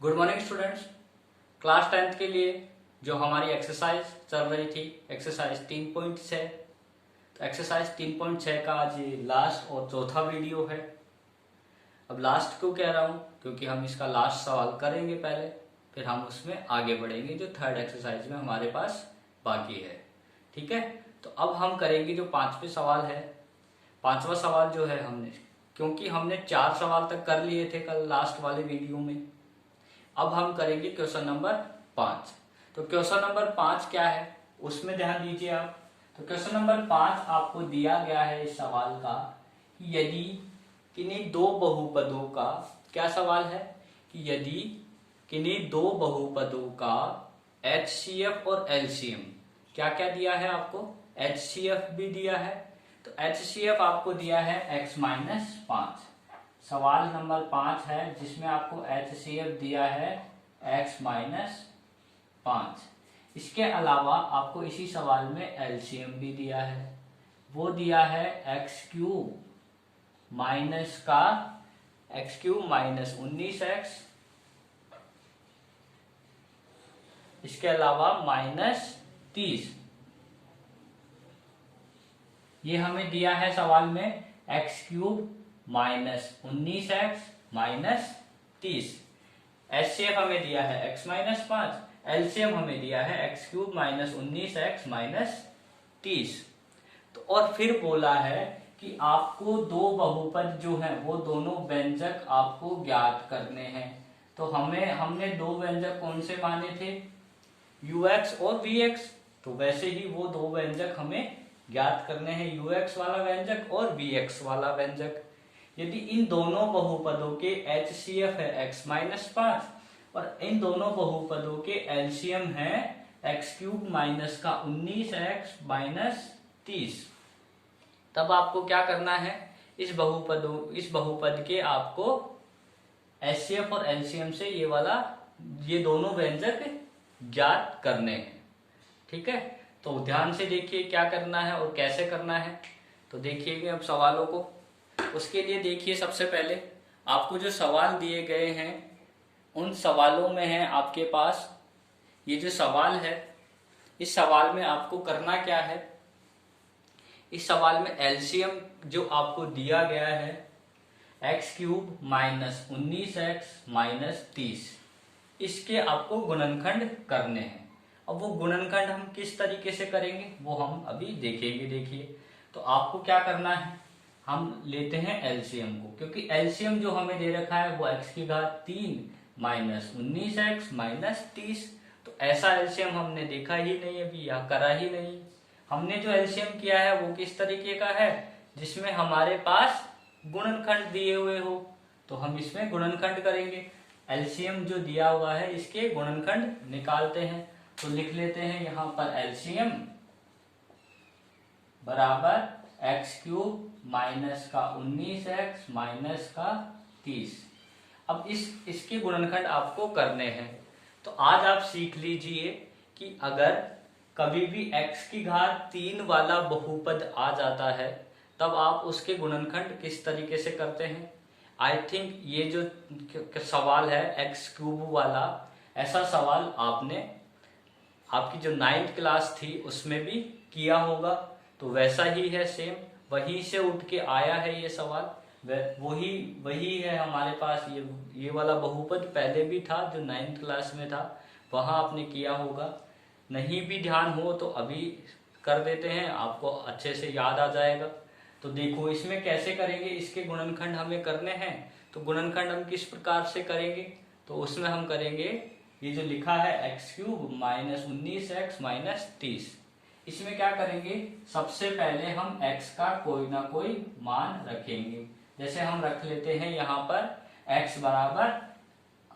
Good morning students. Class 10th के लिए जो हमारी एक्सरसाइज चल रही थी एक्सरसाइज 3.6, तो एक्सरसाइज 3.6 का आज ये लास्ट और चौथा वीडियो है। अब लास्ट क्यों कह रहा हूँ, क्योंकि हम इसका लास्ट सवाल करेंगे पहले, फिर हम उसमें आगे बढ़ेंगे जो थर्ड एक्सरसाइज में हमारे पास बाकी है। ठीक है, तो अब हम करेंगे जो पांचवें सवाल है। पांचवा सवाल जो है क्योंकि हमने 4 सवाल तक कर लिए थे कल लास्ट वाले वीडियो में, अब हम करेंगे क्वेश्चन नंबर 5। तो क्वेश्चन नंबर 5 क्या है उसमें ध्यान दीजिए आप। तो क्वेश्चन नंबर 5 आपको दिया गया है इस सवाल का कि यदि किन्हीं दो बहुपदों का, क्या सवाल है कि यदि किन्हीं दो बहुपदों का HCF और LCM, क्या क्या दिया है आपको, HCF भी दिया है। तो HCF आपको दिया है x-5। सवाल नंबर 5 है जिसमें आपको HCF दिया है x-5। इसके अलावा आपको इसी सवाल में LCM भी दिया है, वो दिया है x³ माइनस का x³ माइनस 19x, इसके अलावा माइनस 30। ये हमें दिया है सवाल में x³ minus 19x minus 30। HCF हमें दिया है x-5, LCM हमें दिया है x³ माइनस 19x माइनस 30। तो और फिर बोला है कि आपको दो बहुपद जो हैं वो दोनों व्यंजक आपको ज्ञात करने हैं। तो हमने दो व्यंजक कौन से माने थे, UX और VX। तो वैसे ही वो दो व्यंजक हमें ज्ञात करने हैं, UX वाला व्यंजक और VX वाला व्यंजक। यदि इन दोनों बहुपदों के HCF है x-5 और इन दोनों बहुपदों के LCM है x³ माइनस का 19x माइनस 30, तब आपको क्या करना है, इस बहुपद के आपको HCF और LCM से ये दोनों व्यंजक ज्ञात करने हैं। ठीक है, तो ध्यान से देखिए क्या करना है और कैसे करना है। तो देखिए अब सवालों को, उसके लिए देखिए सबसे पहले आपको जो सवाल दिए गए हैं उन सवालों में है आपके पास ये जो सवाल है, इस सवाल में आपको करना क्या है, इस सवाल में LCM जो आपको दिया गया है x³ माइनस 19x माइनस 30, इसके आपको गुणनखंड करने हैं। अब वो गुणनखंड हम किस तरीके से करेंगे वो हम अभी देखेंगे। देखिए, तो आपको क्या करना है, हम लेते हैं LCM को, क्योंकि LCM जो हमें दे रखा है वो x³ माइनस 19x माइनस 30। तो ऐसा LCM हमने देखा ही नहीं अभी या करा ही नहीं। हमने जो LCM किया है वो किस तरीके का है, जिसमें हमारे पास गुणनखंड दिए हुए हो, तो हम इसमें गुणनखंड करेंगे। LCM जो दिया हुआ है इसके गुणनखंड निकालते हैं। तो लिख लेते हैं यहां पर LCM बराबर x³ माइनस का 19x माइनस का 30। अब इसके गुणनखंड आपको करने हैं। तो आज आप सीख लीजिए कि अगर कभी भी x³ वाला बहुपद आ जाता है तब आप उसके गुणनखंड किस तरीके से करते हैं। आई थिंक ये जो सवाल है x³ वाला, ऐसा सवाल आपने आपकी जो 9th क्लास थी उसमें भी किया होगा। तो वैसा ही है, सेम वहीं से उठ के आया है ये सवाल, वही है हमारे पास। ये वाला बहुपद पहले भी था जो 9th क्लास में था, वहां आपने किया होगा। नहीं भी ध्यान हो तो अभी कर देते हैं, आपको अच्छे से याद आ जाएगा। तो देखो इसमें कैसे करेंगे, इसके गुणनखंड हमें करने हैं। तो गुणनखंड हम किस प्रकार से करेंगे, तो उसमें हम करेंगे ये जो लिखा है x³ माइनस 19x माइनस 30। इसमें क्या करेंगे, सबसे पहले हम x का कोई ना कोई मान रखेंगे। जैसे हम रख लेते हैं यहाँ पर x बराबर,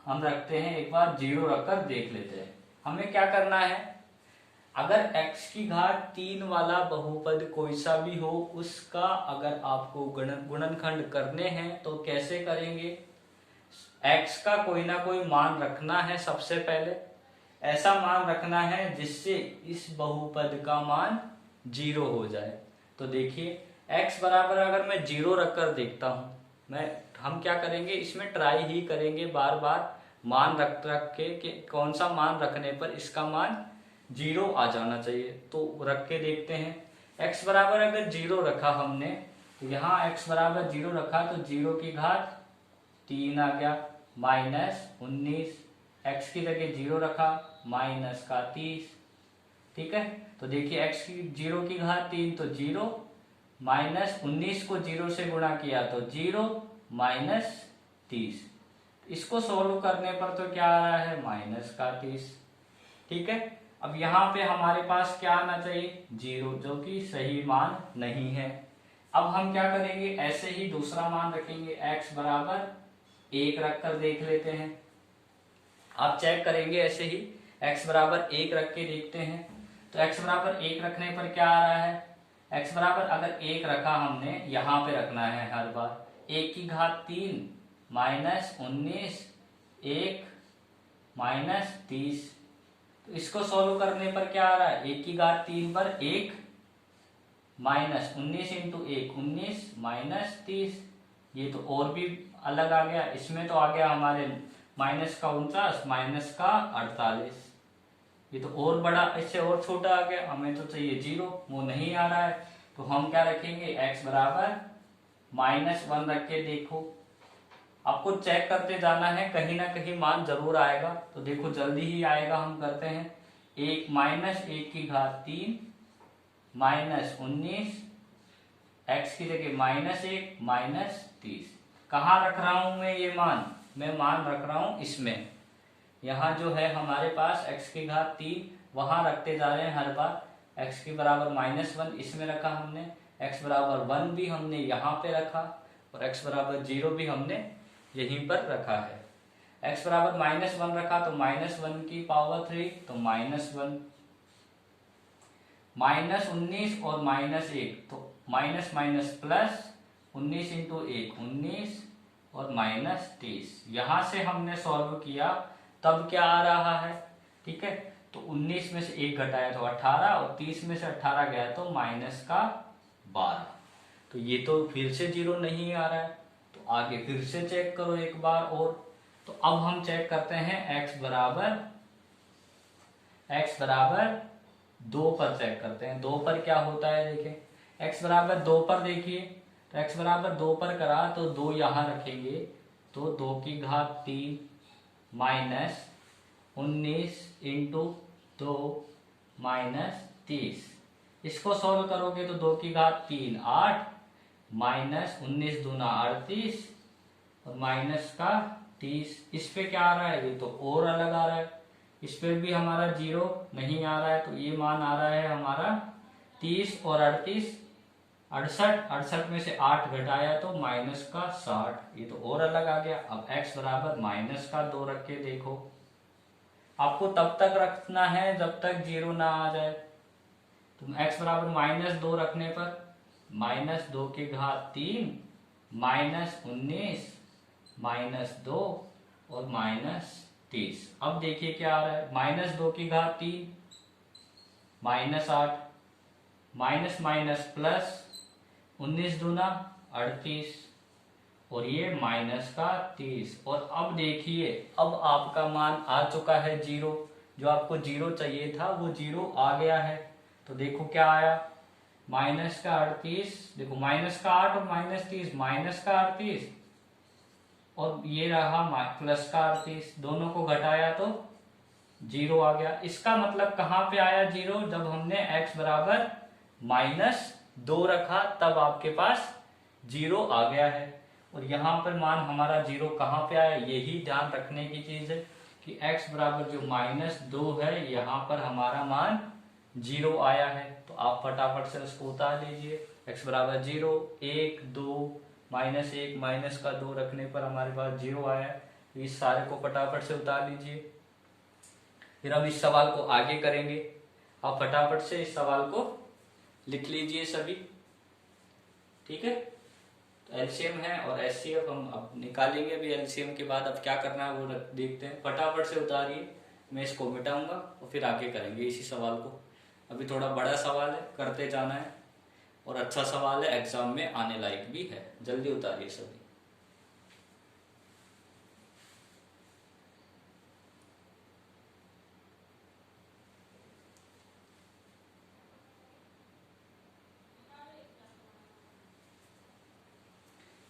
हम रखते हैं एक बार 0 रखकर देख लेते हैं। हमें क्या करना है, अगर x³ वाला बहुपद कोई सा भी हो उसका अगर आपको गुणनखंड करने हैं तो कैसे करेंगे, x का कोई ना कोई मान रखना है। सबसे पहले ऐसा मान रखना है जिससे इस बहुपद का मान 0 हो जाए। तो देखिए x बराबर अगर मैं 0 रखकर देखता हूं, हम क्या करेंगे, इसमें ट्राई ही करेंगे बार बार मान रख के कि कौन सा मान रखने पर इसका मान 0 आ जाना चाहिए। तो रख के देखते हैं। x बराबर अगर 0 रखा हमने तो यहाँ x बराबर 0 रखा तो 0 की घात 3 आ गया माइनस 19, x की जगह 0 रखा माइनस का 30। ठीक है, तो देखिए x की 0 की घात 3 तो 0 माइनस 19 को 0 से गुणा किया तो 0 माइनस 30। इसको सोल्व करने पर तो क्या आ रहा है माइनस का 30। ठीक है, अब यहाँ पे हमारे पास क्या आना चाहिए 0, जो कि सही मान नहीं है। अब हम क्या करेंगे, ऐसे ही दूसरा मान रखेंगे x बराबर 1 रखकर देख लेते हैं। आप चेक करेंगे ऐसे ही x बराबर 1 रख के देखते हैं। तो x बराबर 1 रखने पर क्या आ रहा है, x बराबर अगर 1 रखा हमने यहाँ पे रखना है हर बार, 1 की घात 3 माइनस 19 1 माइनस 30। तो इसको सोल्व करने पर क्या आ रहा है, 1 की घात 3 पर 1 माइनस 19 इंटू 1 19 माइनस 30। ये तो और भी अलग आ गया, इसमें तो आ गया हमारे माइनस का 49 माइनस का 48। ये तो और बड़ा, इससे और छोटा आ गया, हमें तो चाहिए 0, वो नहीं आ रहा है। तो हम क्या रखेंगे, x बराबर -1 रख के देखो। आपको चेक करते जाना है, कहीं ना कहीं मान जरूर आएगा। तो देखो जल्दी ही आएगा, हम करते हैं। 1 माइनस 1 की घात 3 माइनस 19, x की जगह -1 माइनस 30। कहाँ रख रहा हूं मैं ये मान, मैं मान रख रहा हूं इसमें। यहाँ जो है हमारे पास x की घात 3 वहां रखते जा रहे हैं हर बार। x के बराबर -1 इसमें रखा हमने, x बराबर 1 भी हमने यहाँ पे रखा और x बराबर 0 भी हमने यहीं पर रखा है। x बराबर -1 रखा तो -1 की पावर 3 तो -1, -19 और -1 तो माइनस माइनस प्लस 19 इंटू 1 19 और -30। यहां से हमने सॉल्व किया तब क्या आ रहा है, ठीक है। तो 19 में से 1 घटाया तो 18 और 30 में से 18 गया तो -12। तो ये तो फिर से 0 नहीं आ रहा है, तो आगे फिर से चेक करो एक बार और। तो अब हम चेक करते हैं x बराबर 2 पर चेक करते हैं। 2 पर क्या होता है देखें, x बराबर 2 पर देखिए, तो x बराबर 2 पर करा तो 2 यहां रखेंगे तो 2 की घात 3 माइनस 19 इंटू 2 माइनस 30। इसको सॉल्व करोगे तो 2 की घात 3 8 माइनस 19 दूना 38 और माइनस का 30। इस पे क्या आ रहा है, ये तो और अलग आ रहा है। इस पे भी हमारा 0 नहीं आ रहा है, तो ये मान आ रहा है हमारा 30 और 38 68 में से 8 घटाया तो माइनस का 60। ये तो और अलग आ गया। अब x बराबर -2 रख के देखो। आपको तब तक रखना है जब तक 0 ना आ जाए। तो x बराबर -2 रखने पर -2 की घात 3 माइनस 19 -2 और -30। अब देखिए क्या आ रहा है, -2 की घात 3 -8 माइनस माइनस प्लस 19 दूना 38 और ये माइनस का 30। और अब देखिए अब आपका मान आ चुका है 0, जो आपको 0 चाहिए था वो 0 आ गया है। तो देखो क्या आया, माइनस का 38, देखो माइनस का 8 और -30 माइनस का 38 और ये रहा प्लस का 38, दोनों को घटाया तो 0 आ गया। इसका मतलब कहाँ पे आया 0, जब हमने x बराबर -2 रखा तब आपके पास 0 आ गया है। और यहाँ पर मान हमारा 0 कहाँ पे आया, यही ध्यान रखने की चीज है कि x बराबर जो -2 है यहाँ पर हमारा मान 0 आया है। तो आप फटाफट से उसको उतार लीजिए। x बराबर 0 1 2 -1 माइनस का 2 रखने पर हमारे पास 0 आया। तो इस सारे को फटाफट से उतार लीजिए, फिर हम इस सवाल को आगे करेंगे। आप फटाफट से इस सवाल को लिख लीजिए सभी, ठीक है। तो एलसीएम है और एचसीएफ हम अब निकालेंगे। अभी एलसीएम के बाद अब क्या करना है वो देखते हैं। फटाफट से उतारिए, मैं इसको मिटाऊंगा और फिर आगे करेंगे इसी सवाल को। अभी थोड़ा बड़ा सवाल है, करते जाना है और अच्छा सवाल है, एग्जाम में आने लायक भी है। जल्दी उतारिए सभी।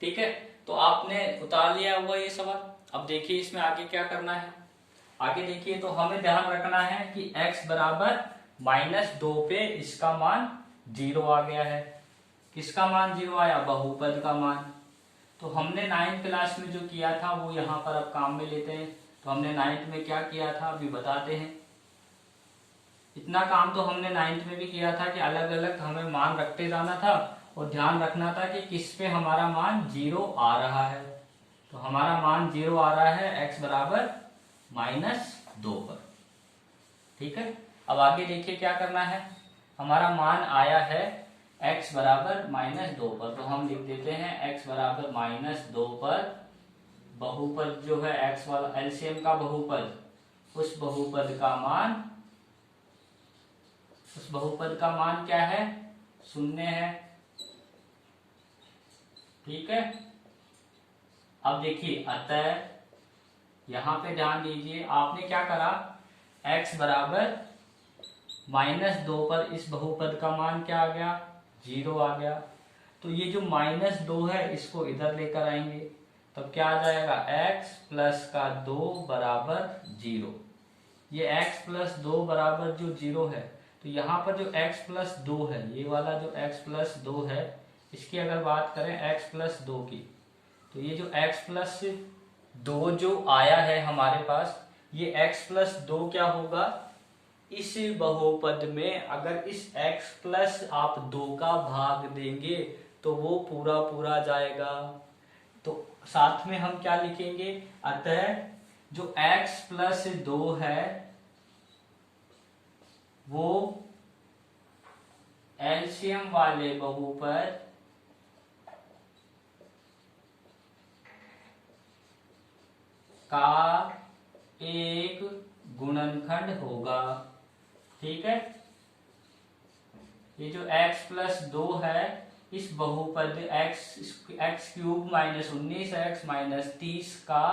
ठीक है, तो आपने उतार लिया हुआ ये सवाल। अब देखिए इसमें आगे क्या करना है। आगे देखिए, तो हमें ध्यान रखना है कि x बराबर -2 पे इसका मान 0 आ गया है। किसका मान 0 आया? बहुपद का मान। तो हमने 9th क्लास में जो किया था वो यहाँ पर अब काम में लेते हैं। तो हमने 9th में क्या किया था अभी बताते हैं। इतना काम तो हमने 9th में भी किया था कि अलग अलग हमें मान रखते जाना था और ध्यान रखना था कि किस पे हमारा मान 0 आ रहा है। तो हमारा मान 0 आ रहा है x बराबर -2 पर। ठीक है, अब आगे देखिए क्या करना है। हमारा मान आया है x बराबर -2 पर, तो हम लिख देते हैं x बराबर -2 पर बहुपद जो है x वाला एलसीएम का बहुपद, उस बहुपद का मान क्या है? 0 है। ठीक है, अब देखिए अतः यहां पे ध्यान दीजिए, आपने क्या करा, x बराबर -2 पर इस बहुपद का मान क्या आ गया? 0 आ गया। तो ये जो -2 है इसको इधर लेकर आएंगे, तब क्या आ जाएगा? x प्लस का 2 बराबर 0। ये x प्लस 2 बराबर जो 0 है, तो यहाँ पर जो x प्लस 2 है, ये वाला जो x प्लस 2 है, इसकी अगर बात करें x प्लस 2 की, तो ये जो x प्लस 2 जो आया है हमारे पास, ये x प्लस 2 क्या होगा? इस बहुपद में अगर इस x प्लस आप 2 का भाग देंगे तो वो पूरा पूरा जाएगा। तो साथ में हम क्या लिखेंगे? अतः जो x प्लस 2 है वो एलसीएम वाले बहुपद का एक गुणनखंड होगा। ठीक है, ये जो x प्लस 2 है इस बहुपद x क्यूब -19x -30 का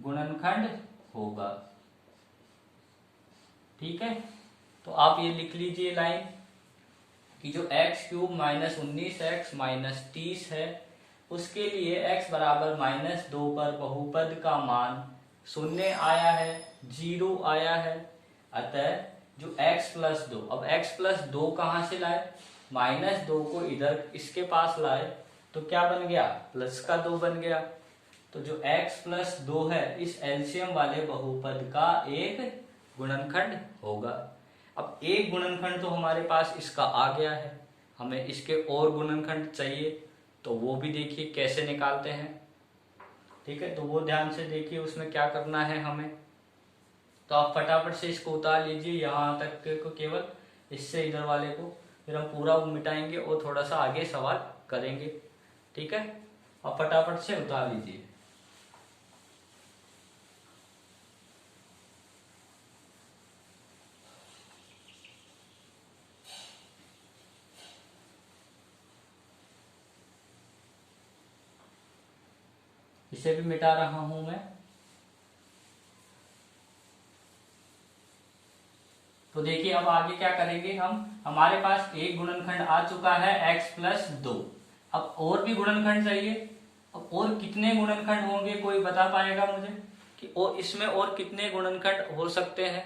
गुणनखंड होगा। ठीक है, तो आप ये लिख लीजिए लाइन कि जो x क्यूब -19x -30 है उसके लिए x बराबर -2 पर बहुपद का मान 0 आया है, 0 आया है। अतः जो x प्लस 2, अब x प्लस 2 कहां से लाए? -2 को इधर इसके पास लाए तो क्या बन गया? प्लस का 2 बन गया। तो जो x प्लस 2 है इस एलसीएम वाले बहुपद का एक गुणनखंड होगा। अब एक गुणनखंड तो हमारे पास इसका आ गया है, हमें इसके और गुणनखंड चाहिए, तो वो भी देखिए कैसे निकालते हैं। ठीक है, तो वो ध्यान से देखिए उसमें क्या करना है हमें। तो आप फटाफट से इसको उतार लीजिए यहाँ तक को, केवल इससे इधर वाले को, फिर हम पूरा मिटाएंगे और थोड़ा सा आगे सवाल करेंगे। ठीक है, आप फटाफट से उतार लीजिए। इसे भी मिटा रहा हूं मैं। तो देखिए अब आगे क्या करेंगे हम, हमारे पास एक गुणनखंड आ चुका है x प्लस 2। अब और भी गुणनखंड चाहिए। अब और कितने गुणनखंड होंगे, कोई बता पाएगा मुझे कि और इसमें और कितने गुणनखंड हो सकते हैं?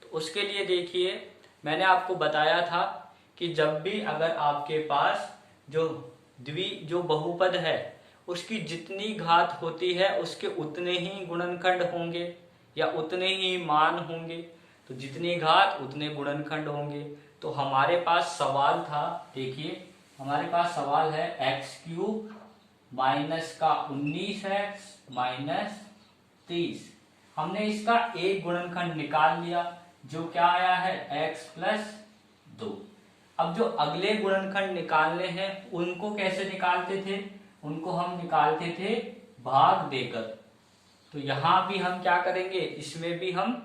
तो उसके लिए देखिए मैंने आपको बताया था कि जब भी अगर आपके पास जो बहुपद है उसकी जितनी घात होती है उसके उतने ही गुणनखंड होंगे या उतने ही मान होंगे। तो जितनी घात उतने गुणनखंड होंगे। तो हमारे पास सवाल था, देखिए हमारे पास सवाल है x क्यूब माइनस का 19x माइनस 30। हमने इसका एक गुणनखंड निकाल लिया जो क्या आया है x प्लस 2। अब जो अगले गुणनखंड निकालने हैं उनको कैसे निकालते थे? उनको हम निकालते थे भाग देकर। तो यहां भी हम क्या करेंगे, इसमें भी हम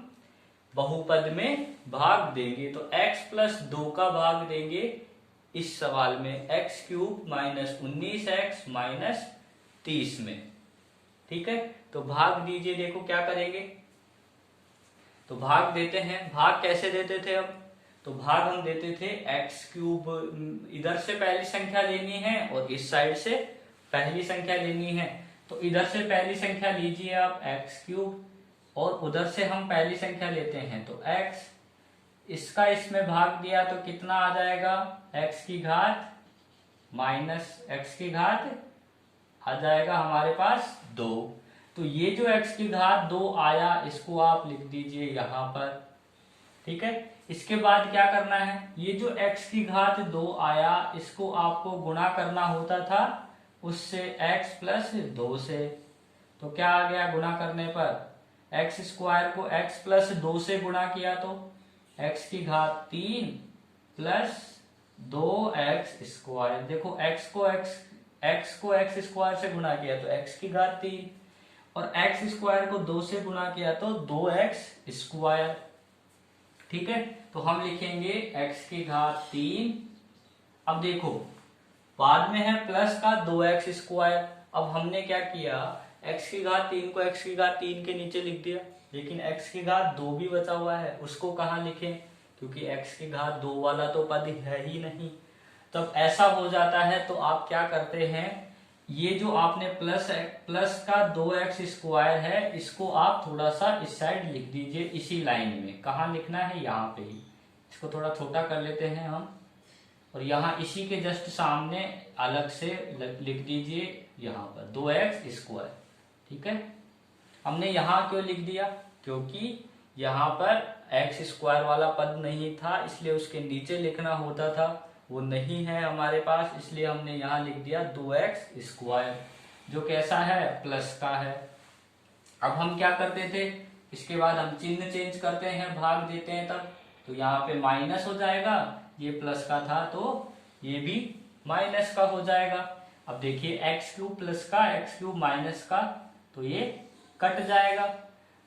बहुपद में भाग देंगे। तो x प्लस 2 का भाग देंगे इस सवाल में x cube minus 19x minus 30 में। ठीक है, तो भाग दीजिए, देखो क्या करेंगे। तो भाग देते हैं, भाग कैसे देते थे हम? तो भाग हम देते थे x क्यूब, इधर से पहली संख्या लेनी है और इस साइड से पहली संख्या लेनी है तो इधर से पहली संख्या लीजिए आप x³ और उधर से हम पहली संख्या लेते हैं तो x, इसका इसमें भाग दिया तो कितना आ जाएगा, x की घात माइनस x की घात आ जाएगा हमारे पास 2। तो ये जो x की घात 2 आया इसको आप लिख दीजिए यहाँ पर, ठीक है। इसके बाद क्या करना है, ये जो x की घात 2 आया इसको आपको गुणा करना होता था उससे x प्लस 2 से। तो क्या आ गया गुणा करने पर, x स्क्वायर को x प्लस 2 से गुणा किया तो x की घात 3 प्लस 2x स्क्वायर। देखो x को x स्क्वायर से गुणा किया तो x की घात 3 और x स्क्वायर को 2 से गुणा किया तो 2x स्क्वायर, ठीक है। तो हम लिखेंगे x की घात 3। अब देखो बाद में है प्लस का 2x स्क्वायर। अब हमने क्या किया, x की घात 3 को x की घात 3 के नीचे लिख दिया, लेकिन x की घात 2 भी बचा हुआ है उसको कहाँ लिखें, क्योंकि x की घात 2 वाला तो पद है ही नहीं। तब ऐसा हो जाता है तो आप क्या करते हैं, ये जो आपने प्लस का 2x स्क्वायर है इसको आप थोड़ा सा इस साइड लिख दीजिए, इसी लाइन में। कहाँ लिखना है, यहाँ पे ही। इसको थोड़ा छोटा कर लेते हैं हम और यहाँ इसी के जस्ट सामने अलग से लिख दीजिए यहाँ पर 2x स्क्वायर, ठीक है। हमने यहाँ क्यों लिख दिया, क्योंकि यहाँ पर x स्क्वायर वाला पद नहीं था इसलिए उसके नीचे लिखना होता था, वो नहीं है हमारे पास, इसलिए हमने यहाँ लिख दिया 2x स्क्वायर जो कैसा है, प्लस का है। अब हम क्या करते थे, इसके बाद हम चिन्ह चेंज करते हैं, भाग देते हैं तब, तो यहाँ पे माइनस हो जाएगा, ये प्लस का था तो ये भी माइनस का हो जाएगा। अब देखिए x³ प्लस का x³ माइनस का, तो ये कट जाएगा।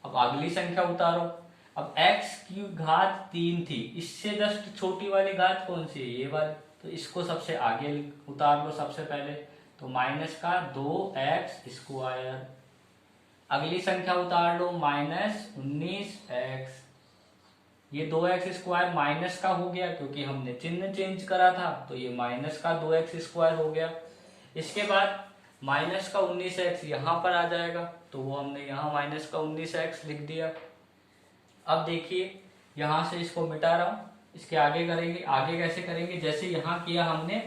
अब अगली संख्या उतारो। अब x की घात 3 थी, इससे जस्ट छोटी वाली घात कौन सी है, ये वाली, तो इसको सबसे आगे उतार लो सबसे पहले, तो माइनस का 2x स्क्वायर। अगली संख्या उतार लो माइनस 19x, ये 2x स्क्वायर माइनस का हो गया क्योंकि हमने चिन्ह चेंज करा था, तो ये माइनस का 2x स्क्वायर हो गया। इसके बाद माइनस का 19x यहाँ पर आ जाएगा, तो वो हमने यहाँ माइनस का 19x लिख दिया। अब देखिए यहाँ से इसको मिटा रहा हूं, इसके आगे करेंगे। आगे कैसे करेंगे, जैसे यहाँ किया हमने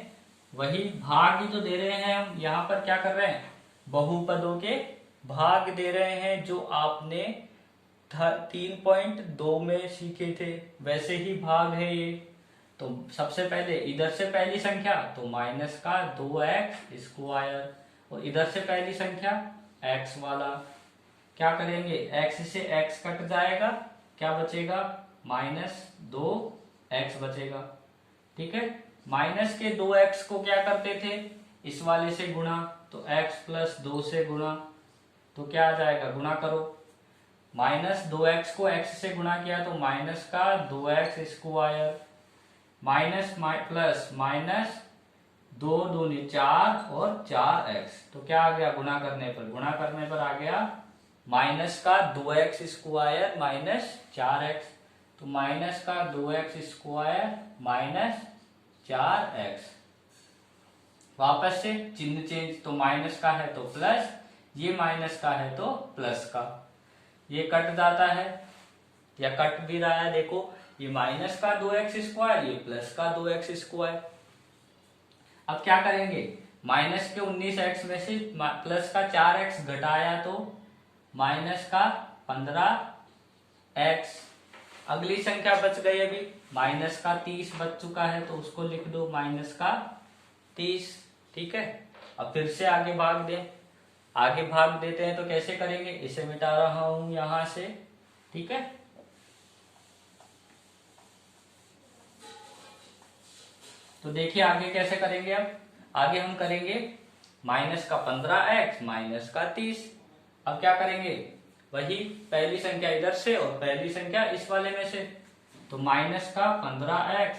वही भाग ही तो दे रहे हैं हम। यहाँ पर क्या कर रहे हैं, बहुपदों के भाग दे रहे हैं, जो आपने 3.2 में सीखे थे वैसे ही भाग है ये। तो सबसे पहले इधर से पहली संख्या तो माइनस का 2x स्क्वायर और इधर से पहली संख्या x वाला। क्या करेंगे, x से x कट जाएगा, क्या बचेगा, माइनस 2x बचेगा, ठीक है। माइनस के 2x को क्या करते थे, इस वाले से गुणा, तो x प्लस 2 से गुणा, तो क्या आ जाएगा, गुणा करो। माइनस 2x को x से गुणा किया तो माइनस का 2x square, minus plus minus 2 दूनी 4 और 4x, तो क्या आ गया, गुणा करने पर आ गया माइनस का 2x स्क्वायर माइनस 4x, तो माइनस का 2x स्क्वायर माइनस 4x। वापस से चिन्ह चेंज, तो माइनस का है तो प्लस, ये माइनस का है तो प्लस का, ये कट जाता है या कट भी रहा है। देखो ये माइनस का 2x स्क्वायर, ये प्लस का 2x स्क्वायर। अब क्या करेंगे, माइनस के 19x में से प्लस का 4x घटाया तो माइनस का 15x। अगली संख्या बच गई अभी, माइनस का 30 बच चुका है तो उसको लिख दो माइनस का 30, ठीक है। अब फिर से आगे भाग देते हैं तो कैसे करेंगे, इसे मिटा रहा हूं यहां से, ठीक है। तो देखिए आगे कैसे करेंगे। अब आगे हम करेंगे माइनस का 15x माइनस का 30। अब क्या करेंगे, वही पहली संख्या इधर से और पहली संख्या इस वाले में से, तो माइनस का 15x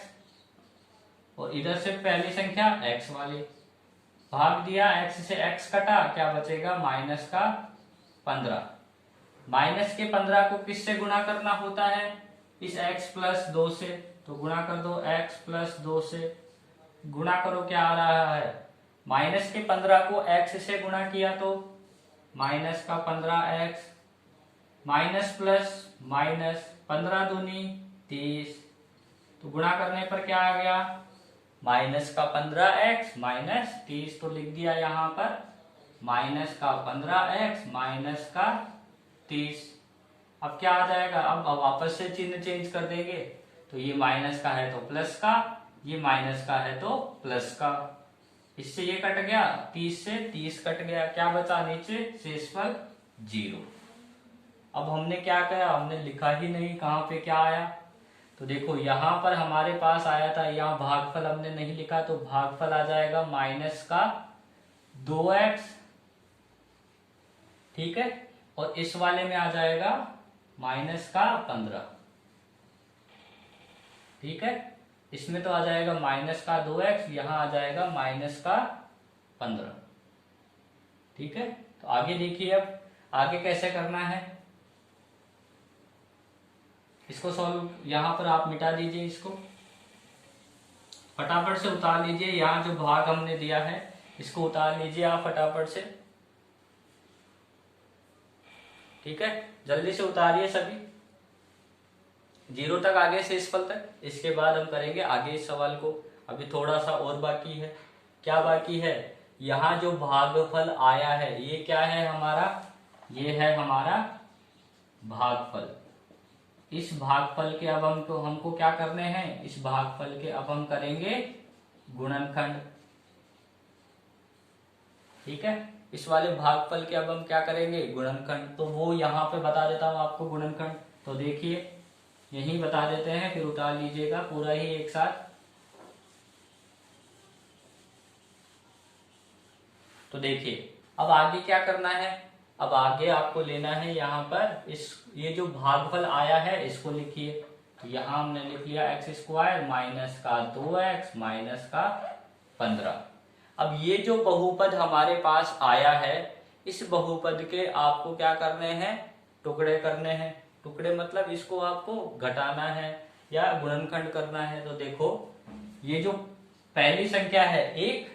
और इधर से पहली संख्या x वाली, भाग दिया, x से x कटा, क्या बचेगा, माइनस का 15। माइनस के 15 को किससे गुणा करना होता है, इस x प्लस 2 से, तो गुणा कर दो x प्लस 2 से, गुणा करो क्या आ रहा है, माइनस के 15 को x से गुणा किया तो माइनस का 15x, माइनस प्लस माइनस 15 दूनी 30, तो गुणा करने पर क्या आ गया, माइनस का 15x माइनस 30, तो लिख दिया यहाँ पर माइनस का 15x माइनस का 30। अब क्या आ जाएगा, अब वापस से चिन्ह चेंज कर देंगे, तो ये माइनस का है तो प्लस का, ये माइनस का है तो प्लस का, इससे ये कट गया, 30 से 30 कट गया, क्या बचा नीचे शेषफल 0। अब हमने क्या किया, हमने लिखा ही नहीं कहाँ पे क्या आया, तो देखो यहाँ पर हमारे पास आया था, यहाँ भागफल हमने नहीं लिखा, तो भागफल आ जाएगा माइनस का 2x, ठीक है, और इस वाले में आ जाएगा माइनस का 15, ठीक है, इसमें तो आ जाएगा माइनस का 2x, यहां आ जाएगा माइनस का 15, ठीक है। तो आगे देखिए, अब आगे कैसे करना है, इसको सॉल्व, यहां पर आप मिटा दीजिए, इसको फटाफट से उतार लीजिए, यहाँ जो भाग हमने दिया है इसको उतार लीजिए आप फटाफट से, ठीक है, जल्दी से उतारिए सभी, 0 तक आगे शेषफल तक, इसके बाद हम करेंगे आगे इस सवाल को। अभी थोड़ा सा और बाकी है, क्या बाकी है, यहाँ जो भागफल आया है ये क्या है हमारा, ये है हमारा भागफल, इस भागफल के अब हमको क्या करने हैं, इस भागफल के अब हम करेंगे गुणनखंड, ठीक है, इस वाले भागफल के अब हम क्या करेंगे गुणनखंड, तो वो यहाँ पे बता देता हूं आपको गुणनखंड, तो देखिए यही बता देते हैं, फिर उतार लीजिएगा पूरा ही एक साथ। तो देखिए अब आगे क्या करना है, अब आगे आपको लेना है यहाँ पर ये जो भागफल आया है इसको लिखिए, तो यहाँ हमने लिख लिया एक्स स्क्वायर माइनस का 2x माइनस का 15। अब ये जो बहुपद हमारे पास आया है, इस बहुपद के आपको क्या करने हैं, टुकड़े करने हैं, टुकड़े मतलब इसको आपको घटाना है या गुणनखंड करना है। तो देखो ये जो पहली संख्या है 1,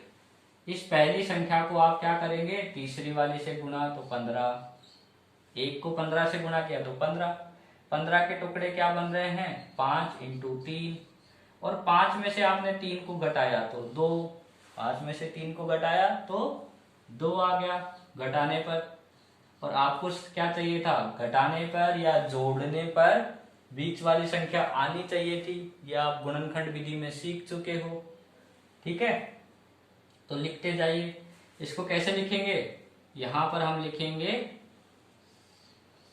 इस पहली संख्या को आप क्या करेंगे, तीसरी वाली से गुणा, तो 15, 1 को 15 से गुणा किया तो 15, 15 के टुकड़े क्या बन रहे हैं 5 × 3, और 5 में से आपने 3 को घटाया तो 2, 5 में से 3 को घटाया तो 2 आ गया घटाने पर, और आपको क्या चाहिए था, घटाने पर या जोड़ने पर बीच वाली संख्या आनी चाहिए थी, या आप गुणनखंड विधि में सीख चुके हो, ठीक है। तो लिखते जाइए, इसको कैसे लिखेंगे, यहां पर हम लिखेंगे,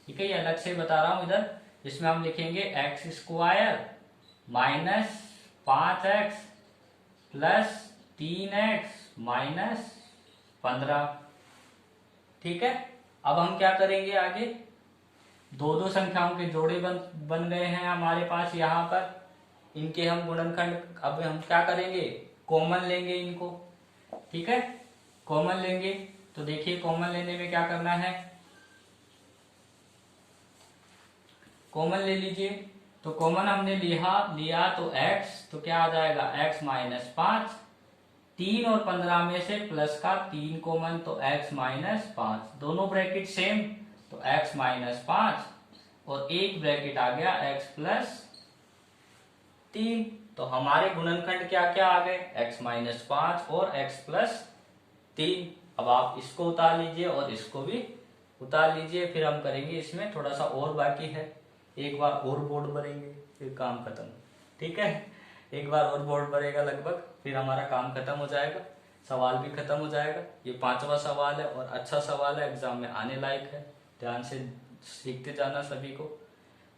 ठीक है, ये अलग से बता रहा हूं इधर, इसमें हम लिखेंगे x square minus 5x plus 3x minus 15, ठीक है। अब हम क्या करेंगे आगे, दो संख्याओं के जोड़े बन गए हैं हमारे पास यहाँ पर, इनके हम गुणनखंड, अब हम क्या करेंगे कॉमन लेंगे इनको, ठीक है, कॉमन लेंगे। तो देखिए कॉमन लेने में क्या करना है, कॉमन ले लीजिए, तो कॉमन हमने लिया तो x, तो क्या आ जाएगा x माइनस 5, 3 और 15 में से प्लस का 3 कॉमन, तो x माइनस 5, दोनों ब्रैकेट सेम, तो x माइनस 5, और एक ब्रैकेट आ गया x प्लस 3, तो हमारे गुणनखंड क्या क्या आ गए, x माइनस 5 और x प्लस 3। अब आप इसको उतार लीजिए और इसको भी उतार लीजिए, फिर हम करेंगे इसमें थोड़ा सा और बाकी है, एक बार और बोर्ड भरेंगे फिर काम खत्म, ठीक है, एक बार और बोर्ड भरेगा लगभग, फिर हमारा काम खत्म हो जाएगा, सवाल भी खत्म हो जाएगा। ये 5वां सवाल है और अच्छा सवाल है, एग्जाम में आने लायक है, ध्यान से सीखते जाना सभी को।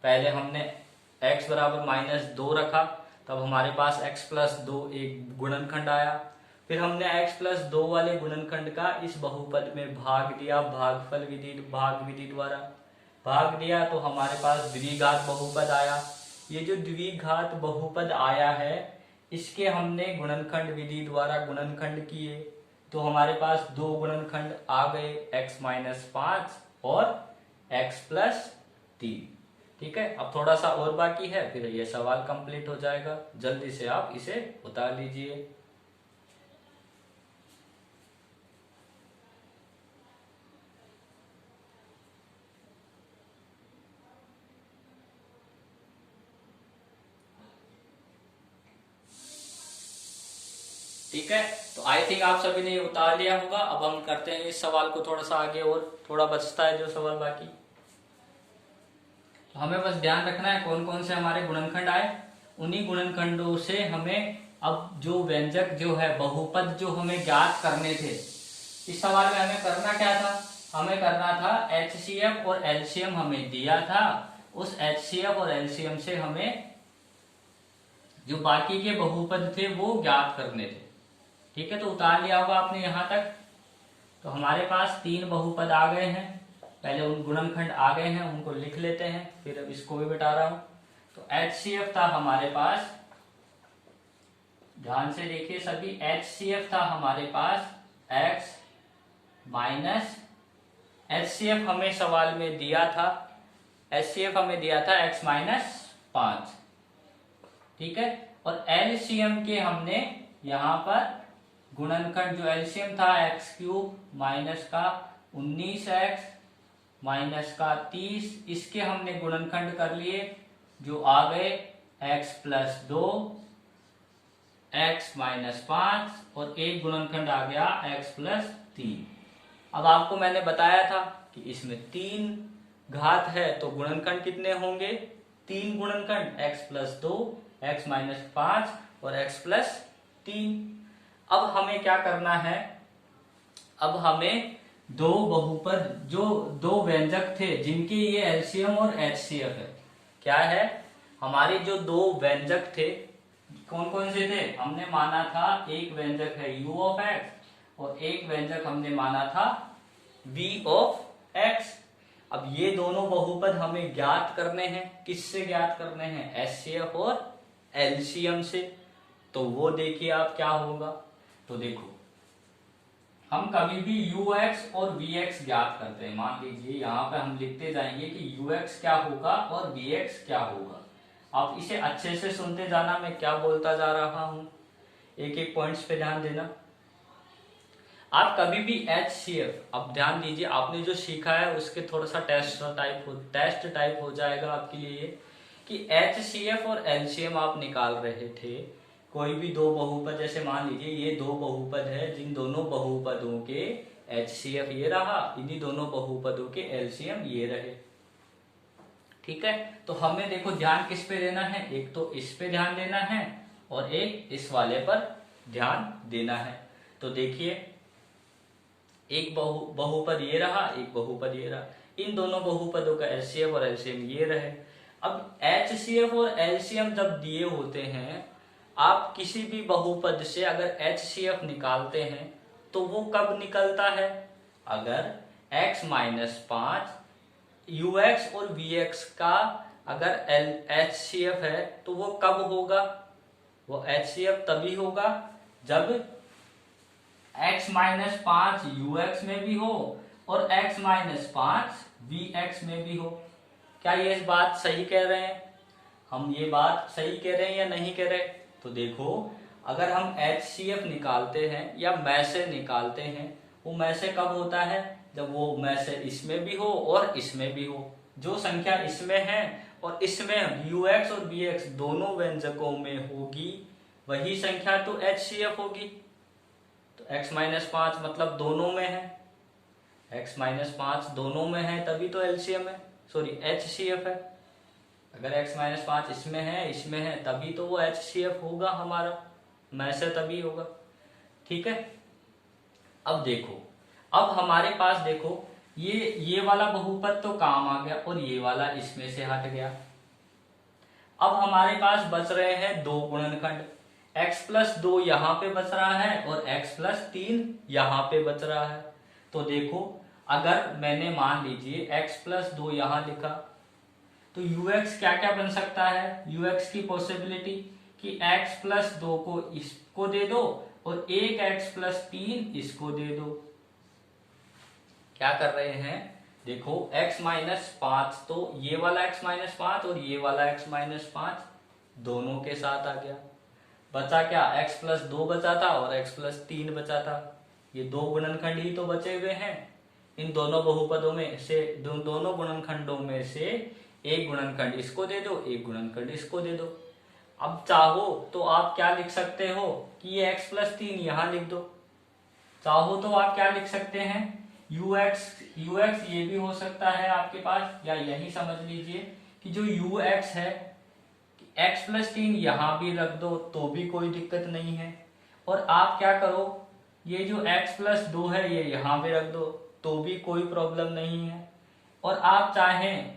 पहले हमने x बराबर -2 रखा, तब हमारे पास x प्लस 2 एक गुणनखंड आया, फिर हमने x प्लस 2 वाले गुणनखंड का इस बहुपद में भाग दिया, भागफल विधि, भाग विधि द्वारा भाग दिया, तो हमारे पास द्विघात बहुपद आया। ये जो द्विघात बहुपद आया है, इसके हमने गुणनखंड विधि द्वारा गुणनखंड किए, तो हमारे पास 2 गुणनखंड आ गए, x माइनस 5 और x प्लस 3, ठीक है। अब थोड़ा सा और बाकी है, फिर ये सवाल कंप्लीट हो जाएगा, जल्दी से आप इसे उतार लीजिए। ठीक है, तो आई थिंक आप सभी ने उतार लिया होगा। अब हम करते हैं इस सवाल को थोड़ा सा आगे, और थोड़ा बचता है जो सवाल बाकी। तो हमें बस ध्यान रखना है कौन कौन से हमारे गुणनखंड आए, उन्हीं गुणनखंडों से हमें अब जो व्यंजक जो है बहुपद जो हमें ज्ञात करने थे, इस सवाल में हमें करना क्या था, हमें करना था HCF और LCM हमें दिया था, उस HCF और LCM से हमें जो बाकी के बहुपद थे वो ज्ञात करने थे। ठीक है, तो उतार लिया होगा आपने यहां तक। तो हमारे पास 3 बहुपद आ गए हैं, पहले उन गुणनखंड आ गए हैं उनको लिख लेते हैं, फिर अब इसको भी बता रहा हूं। तो HCF था हमारे पास, ध्यान से देखिए सभी, HCF था हमारे पास x माइनस, HCF हमें सवाल में दिया था, HCF हमें दिया था x माइनस 5। ठीक है, और LCM के हमने यहां पर गुणनखंड, जो LCM था x क्यूब माइनस का 19x माइनस का 30, इसके हमने गुणनखंड कर लिए जो आ गए x प्लस 2, x माइनस 5 और एक गुणनखंड आ गया x प्लस 3। अब आपको मैंने बताया था कि इसमें 3 घात है तो गुणनखंड कितने होंगे, 3 गुणनखंड, x प्लस 2, x माइनस 5 और x प्लस 3। अब हमें क्या करना है, अब हमें दो बहुपद, जो दो व्यंजक थे जिनके ये LCM और HCF है, क्या है, हमारे जो दो व्यंजक थे कौन कौन से थे, हमने माना था एक व्यंजक है u ऑफ x और एक व्यंजक हमने माना था v ऑफ x। अब ये दोनों बहुपद हमें ज्ञात करने हैं, किससे ज्ञात करने हैं, HCF और LCM से। तो वो देखिए आप क्या होगा, तो देखो हम कभी भी ux और vx ज्ञात करते हैं, मान लीजिए यहाँ पे हम लिखते जाएंगे कि ux क्या होगा और vx क्या होगा। आप इसे अच्छे से सुनते जाना, मैं क्या बोलता जा रहा हूं, एक एक पॉइंट्स पे ध्यान देना। आप कभी भी HCF, अब ध्यान दीजिए, आपने जो सीखा है उसके थोड़ा सा टेस्ट टाइप हो जाएगा आपके लिए ये, कि HCF और LCM आप निकाल रहे थे, कोई भी दो बहुपद, जैसे मान लीजिए ये दो बहुपद है, जिन दोनों बहुपदों के HCF ये रहा, इन्हीं दोनों बहुपदों के LCM ये रहे। ठीक है, तो हमें देखो ध्यान किस पे देना है, एक तो इस पे ध्यान देना है और एक इस वाले पर ध्यान देना है। तो देखिए एक बहुपद ये रहा, एक बहुपद ये रहा, इन दोनों बहुपदों का HCF और LCM ये रहे। अब HCF और LCM जब दिए होते हैं, आप किसी भी बहुपद से अगर HCF निकालते हैं तो वो कब निकलता है, अगर x माइनस 5 ux और vx का अगर HCF है तो वो कब होगा, वो HCF तभी होगा जब x माइनस 5 ux में भी हो और x माइनस 5 vx में भी हो। क्या ये बात सही कह रहे हैं हम, ये बात सही कह रहे हैं या नहीं कह रहे। तो देखो अगर हम HCF निकालते हैं या में से निकालते हैं, वो में से कब होता है, जब वो में से इसमें भी हो और इसमें भी हो। जो संख्या इसमें है और इसमें ux और vx दोनों व्यंजकों में होगी, वही संख्या तो HCF होगी। तो x माइनस 5 मतलब दोनों में है, x माइनस 5 दोनों में है तभी तो LCM है, सॉरी HCF है। अगर x माइनस 5 इसमें है, इसमें है, तभी तो वो HCF होगा हमारा, में से तभी होगा। ठीक है, अब देखो, अब हमारे पास देखो ये वाला बहुपद तो काम आ गया और ये वाला इसमें से हट गया। अब हमारे पास बच रहे हैं दो गुणनखंड, x प्लस 2 यहाँ पे बच रहा है और x प्लस 3 यहाँ पे बच रहा है। तो देखो अगर मैंने मान लीजिए x प्लस 2 यहाँ लिखा, तो ux क्या क्या बन सकता है, ux की पॉसिबिलिटी कि x प्लस 2 को इसको दे दो और एक x प्लस 3 इसको दे दो। क्या कर रहे हैं, देखो x माइनस 5, तो ये वाला x माइनस 5 और ये वाला x माइनस 5 दोनों के साथ आ गया। बचा क्या, x प्लस 2 बचा था और x प्लस 3 बचा था। ये दो गुणनखंड ही तो बचे हुए हैं, इन दोनों बहुपदों में से दोनों गुणनखंडों में से एक गुणनखंड इसको दे दो, एक गुणनखंड इसको दे दो। अब चाहो तो आप क्या लिख सकते हो कि ये x+3 यहां लिख दो। चाहो तो आप क्या लिख सकते हैं, ux ये भी हो सकता है आपके पास, या यही समझ लीजिए कि जो ux है x+3 यहां भी रख दो तो भी कोई दिक्कत नहीं है। और आप क्या करो, ये जो x+2 है ये यहां भी रख दो तो भी कोई प्रॉब्लम नहीं है। और आप चाहें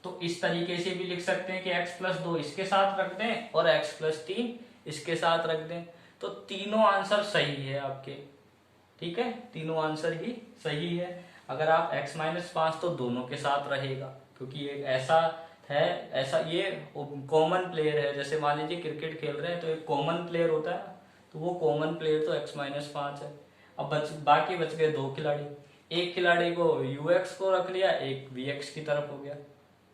तो इस तरीके से भी लिख सकते हैं कि x+2 इसके साथ रख दें और x+3 इसके साथ रख दें, तो तीनों आंसर सही है आपके। ठीक है, तीनों आंसर ही सही है। अगर आप x-5 तो दोनों के साथ रहेगा, क्योंकि एक ऐसा है, ऐसा ये कॉमन प्लेयर है। जैसे मान लीजिए क्रिकेट खेल रहे हैं तो एक कॉमन प्लेयर होता है, तो वो कॉमन प्लेयर तो x-5 है। अब बाकी बच गए दो खिलाड़ी, एक खिलाड़ी को ux को रख लिया, एक vx की तरफ हो गया।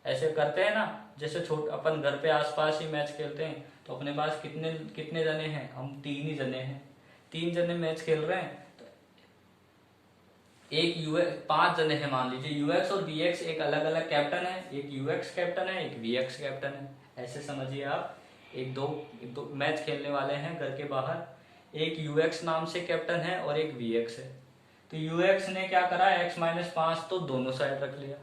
ऐसे करते हैं ना, जैसे अपन घर पे आसपास ही मैच खेलते हैं तो अपने पास कितने कितने जने हैं, हम 3 ही जने हैं, 3 जने मैच खेल रहे हैं, एक यूएक्स 5 जने हैं मान लीजिए, यूएक्स और वीएक्स एक अलग अलग कैप्टन है, एक यूएक्स कैप्टन है, एक वीएक्स कैप्टन है। ऐसे समझिए आप, एक दो मैच खेलने वाले हैं घर के बाहर, एक यूएक्स नाम से कैप्टन है और एक वीएक्स है। तो यूएक्स ने क्या करा, x-5 तो दोनों साइड रख लिया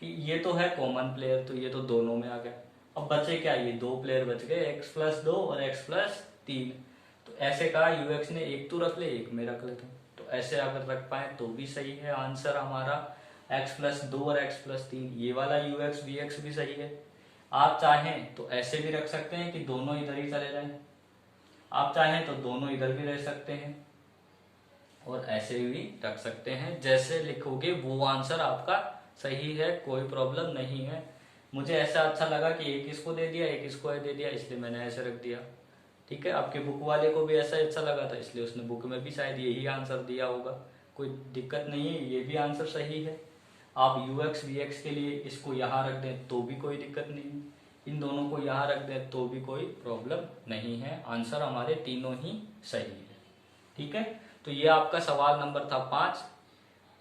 कि ये तो है कॉमन प्लेयर, तो ये तो दोनों में आ गया। अब बचे क्या, ये दो प्लेयर बच गए, x+2 और x+3। तो ऐसे कहा यूएक्स ने एक तो रख ले, एक में रख लेते हैं। तो ऐसे अगर रख पाए तो भी सही है आंसर हमारा, x+2 और x+3। ये वाला ux vx भी सही है। आप चाहें तो ऐसे भी रख सकते हैं कि दोनों इधर ही चले जाएं, आप चाहें तो दोनों इधर भी रह सकते हैं, और ऐसे भी रख सकते हैं। जैसे लिखोगे वो आंसर आपका सही है, कोई प्रॉब्लम नहीं है। मुझे ऐसा अच्छा लगा कि एक इसको दे दिया, एक इसको दे दिया, इसलिए मैंने ऐसे रख दिया। ठीक है, आपके बुक वाले को भी ऐसा अच्छा लगा था, इसलिए उसने बुक में भी शायद यही आंसर दिया होगा। कोई दिक्कत नहीं है, ये भी आंसर सही है। आप ux vx के लिए इसको यहाँ रख दें तो भी कोई दिक्कत नहीं, इन दोनों को यहाँ रख दें तो भी कोई प्रॉब्लम नहीं है। आंसर हमारे तीनों ही सही है। ठीक है, तो ये आपका सवाल नंबर था 5।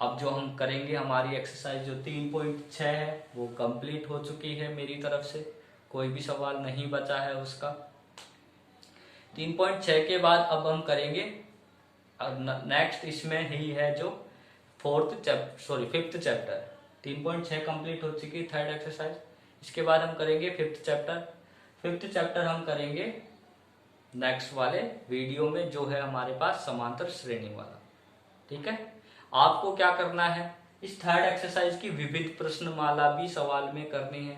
अब जो हम करेंगे, हमारी एक्सरसाइज जो 3.6 है वो कंप्लीट हो चुकी है मेरी तरफ से, कोई भी सवाल नहीं बचा है उसका। 3.6 के बाद अब हम करेंगे नेक्स्ट, इसमें ही है जो फिफ्थ चैप्टर। 3.6 कंप्लीट हो चुकी है थर्ड एक्सरसाइज। इसके बाद हम करेंगे फिफ्थ चैप्टर हम करेंगे नेक्स्ट वाले वीडियो में, जो है हमारे पास समांतर श्रेणी वाला। ठीक है, आपको क्या करना है, इस थर्ड एक्सरसाइज की विविध प्रश्नमाला भी सवाल में करनी है।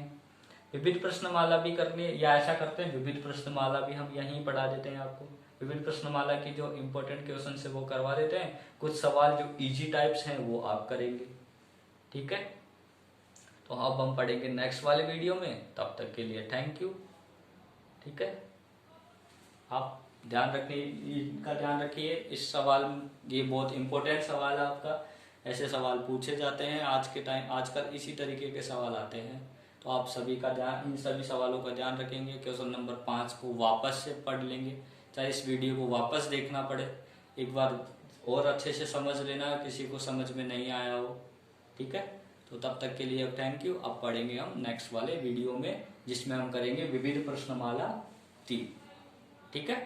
विविध प्रश्नमाला भी करनी है, या ऐसा करते हैं विविध प्रश्नमाला भी हम यहीं पढ़ा देते हैं आपको। विविध प्रश्नमाला की जो इंपॉर्टेंट क्वेश्चन है वो करवा देते हैं, कुछ सवाल जो इजी टाइप्स हैं वो आप करेंगे। ठीक है, तो अब हम पढ़ेंगे नेक्स्ट वाले वीडियो में, तब तक के लिए थैंक यू। ठीक है, आप ध्यान रखिए इस सवाल, ये बहुत इंपॉर्टेंट सवाल है आपका। ऐसे सवाल पूछे जाते हैं आज के टाइम, आजकल इसी तरीके के सवाल आते हैं। तो आप सभी का ध्यान, इन सभी सवालों का ध्यान रखेंगे। क्वेश्चन नंबर 5 को वापस से पढ़ लेंगे, चाहे इस वीडियो को वापस देखना पड़े, एक बार और अच्छे से समझ लेना, किसी को समझ में नहीं आया हो। ठीक है, तो तब तक के लिए थैंक यू। अब पढ़ेंगे हम नेक्स्ट वाले वीडियो में, जिसमें हम करेंगे विविध प्रश्नमाला 3। ठीक है।